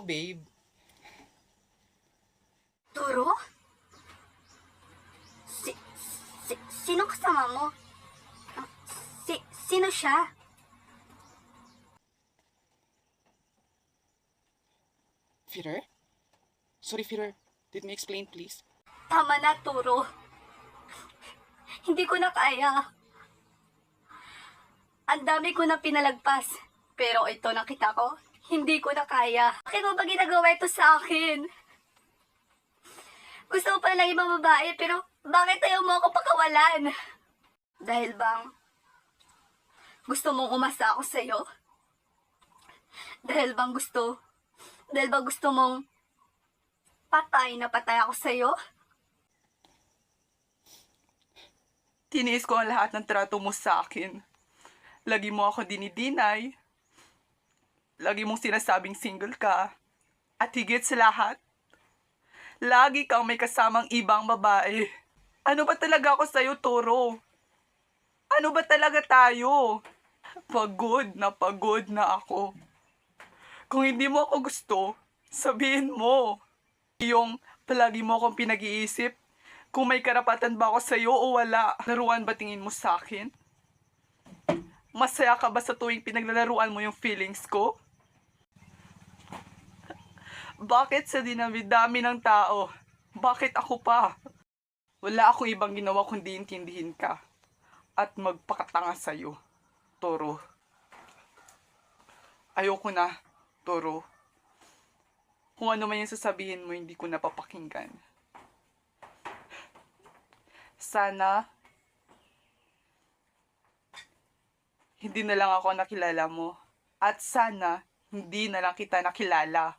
babe. Turo? Sino kasama mo? Sino siya? Peter? Sorry, Peter. Let me explain, please. Tama na, Turo. Hindi ko na kaya. Ang dami ko na pinalagpas. Pero ito nakita ko, hindi ko na kaya. Bakit mo ba ginagawa ito sa akin? Gusto ko pala ng ibang babae, pero bakit ayaw mo ako pakawalan? Dahil bang gusto mong umasa ako sa'yo? Dahil bang gusto mong patay na patay ako sa'yo? Tiniis ko ang lahat ng trato mo sa akin. Lagi mo ako dinidinay. Lagi mong sinasabing single ka. At higit sa lahat, lagi kang may kasamang ibang babae. Ano ba talaga ako sa'yo, Toro? Ano ba talaga tayo? Pagod na ako. Kung hindi mo ako gusto, sabihin mo. Yung palagi mo akong pinag-iisip, kung may karapatan ba ako sa'yo o wala. Laruan ba tingin mo sa akin? Masaya ka ba sa tuwing pinaglalaruan mo yung feelings ko? Bakit sa dinami-dami ng tao? Bakit ako pa? Wala akong ibang ginawa kundi intindihin ka at magpakatanga sa'yo, Toro. Ayoko na, Toro. Kung ano man yung sasabihin mo, hindi ko napapakinggan. Sana hindi na lang ako nakilala mo. At sana hindi na lang kita nakilala.